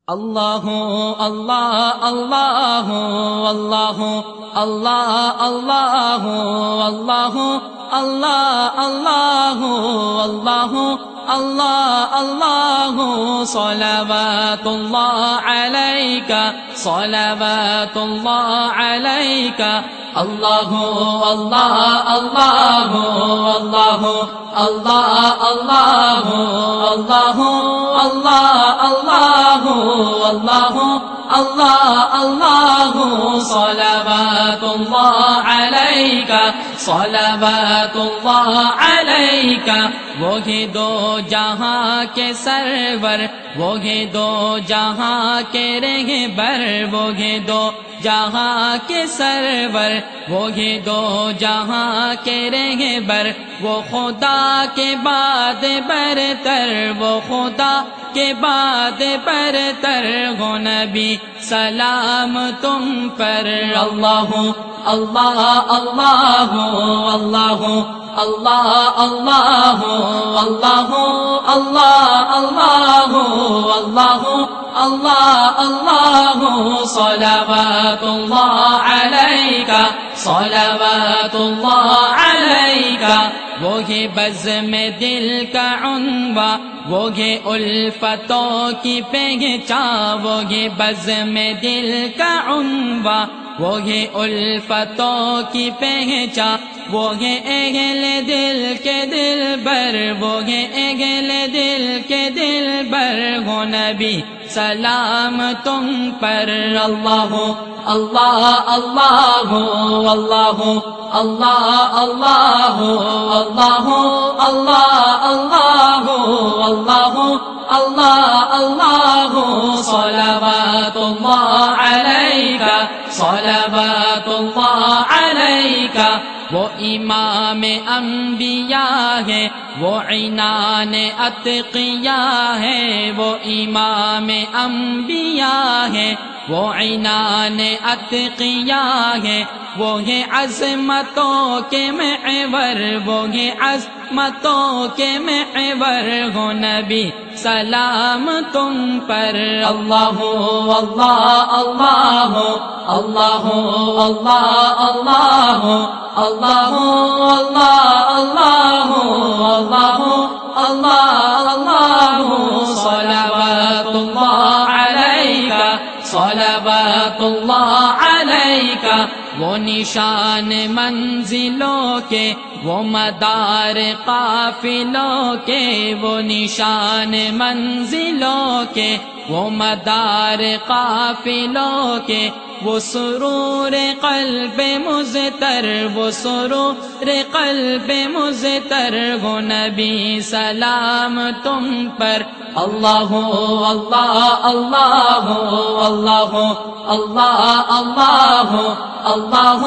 اللہ اللہ اللہ اللہ اللہ اللہ اللہ اللہ اللہ اللہ اللہ اللہ صلوات اللہ علیک صلوات اللہ علیک اللہ اللہ اللہ اللہ اللہ اللہ اللہ اللہ اللہ اللہ اللہ اللہ صلوات اللہ علیک صلوات اللہ علیک وہی دو جہاں کے سرور وہی دو جہاں کے رہبر وہی دو جہاں کے سرور وہی دو جہاں کے رہبر وہ خدا کے بعد برتر وہ خدا کے بعد برتر ہو نبی سلام تم پر اللہ اللہ اللہ اللہ اللہ اللہ اللہ اللہ اللہ اللہ اللہ اللہ صلوات اللہ علیک صلوات اللہ علیک وہی بزم دل کا عنوان وہی الفتوں کی پہچان وہی بزم دل کا عنوان وہی الفتوں کی پہچان وہی اہل دل کے دلبر وہی اہل دل کے دلبر ہو نبی سلام تم پر اللہ اللہ اللہ اللہ اللہ اللہ اللہ اللہ اللہ اللہ اللہ اللہ صلوات اللہ علیک صلوات اللہ علیک وہ امام انبیاء ہے وہ عنان اتقیاء ہے وہ امام انبیاء ہے وہ عنان اتقیاء ہے وہ ہے عظمتوں کے محور وہ ہے عظمتوں کے محور ہو نبی سلام تم پر اللہ اللہ اللہ اللہ اللہ اللہ اللہ اللہ اللہ اللہ اللہ صلوات اللہ علیک صلوات اللہ علیک وہ نشان منزلوں کے وہ مدار قافلوں کے وہ نشان منزلوں کے وہ مدار قافلوں کے وہ سرور قلب مزتر وہ سرور قلب مزتر ہو نبی سلام تم پر اللہ اللہ اللہ اللہ اللہ اللہ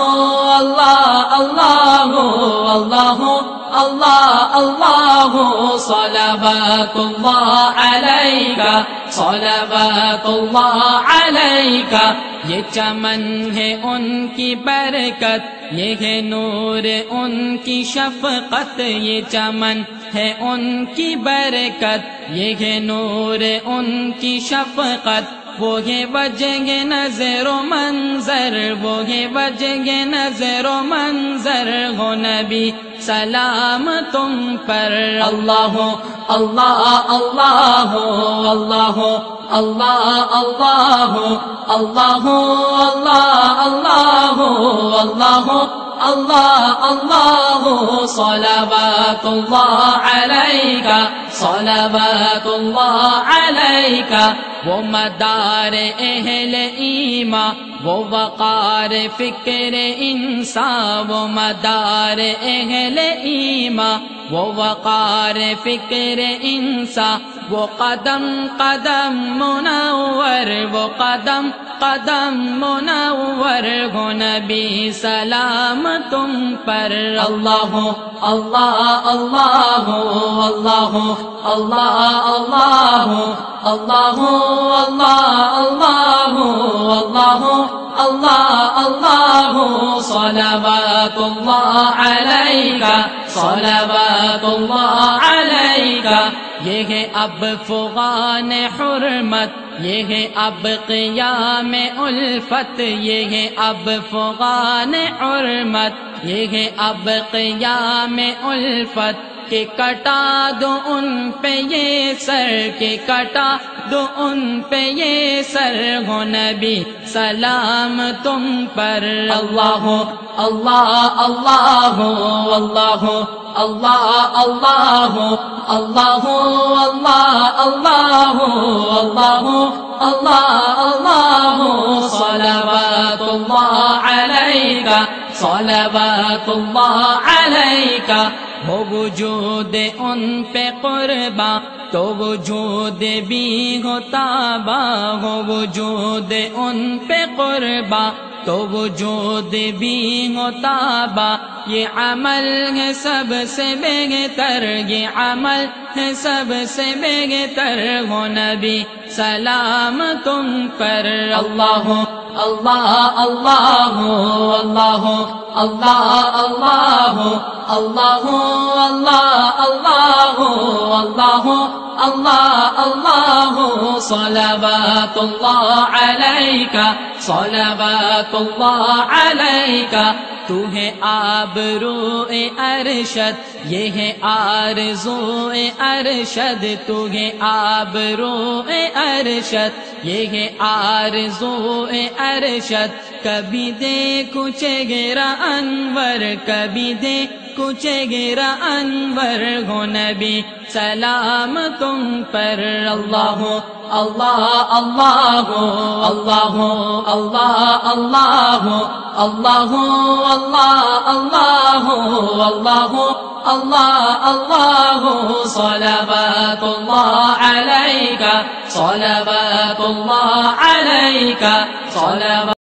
اللہ اللہ اللہ اللہ اللہ صلوات اللہ علیک صلوات اللہ علیک یہ چمن ہے ان کی برکت یہ ہے نور ان کی شفقت یہ چمن ہے ان کی برکت یہ ہے نور ان کی شفقت وہ ہے وجہ نظر و منظر وہ ہے وجہ نظر و منظر ہو نبی سلام تم پر اللہ اللہ اللہ اللہ اللہ اللہ اللہ اللہ اللہ اللہ اللہ صلوات اللہ علیک صلوات اللہ علیک وہ مدار اہل ایمان وہ وقار فکر انسان وہ مدار اہل ایمان وہ وقار فکر انسان وہ قدم قدم منور وہ قدم قدم منور ہو نبی سلام تم پر اللہ اللہ اللہ اللہ اللہ اللہ اللہ اللہ اللہ اللہ اللہ صلوات اللہ علیک صلوات اللہ علیک یہ ہے اب فغان حرمت، یہ ہے اب قیام الفت، یہ ہے اب فغان حرمت، یہ ہے اب قیام الفت، کہ کٹا دو ان پہ یہ سر، کہ کٹا دو ان پہ یہ سر، ہو نبی سلام تم پر۔ اللہ اللہ اللہ اللہ اللہ اللہ اللہ اللہ اللہ اللہ اللہ اللہ صلوات اللہ علیک صلوات اللہ علیک۔ ہو وجود ان پہ قرباں تو وجود بھی ہو تاباں، ہو وجود ان پہ قرباں تو وجود بھی ہو تاباں، یہ عمل ہے سب سے بہتر، یہ عمل ہے سب سے بہتر، ہو نبی سلام تم پر۔ اللہ اللہ اللہ اللہ اللہ اللہ اللہ اللہ اللہ اللہ اللہ صلوات اللہ علیک صلوات اللہ علیک۔ تو ہے آبرو ارشد، یہ ہے آرزو ارشد، تو ہے آبرو ارشد، یہ ہے آرزو ارشد۔ کبھی دیکھو چہرہ انور، کبھی دیکھو چہرہ انور، ہو نبی سلام تم پر۔ اللہ اللہ اللہ اللہ اللہ اللہ اللہ اللہ اللہ اللہ اللہ صلوات اللہ علیک صلوات اللہ علیک صلوات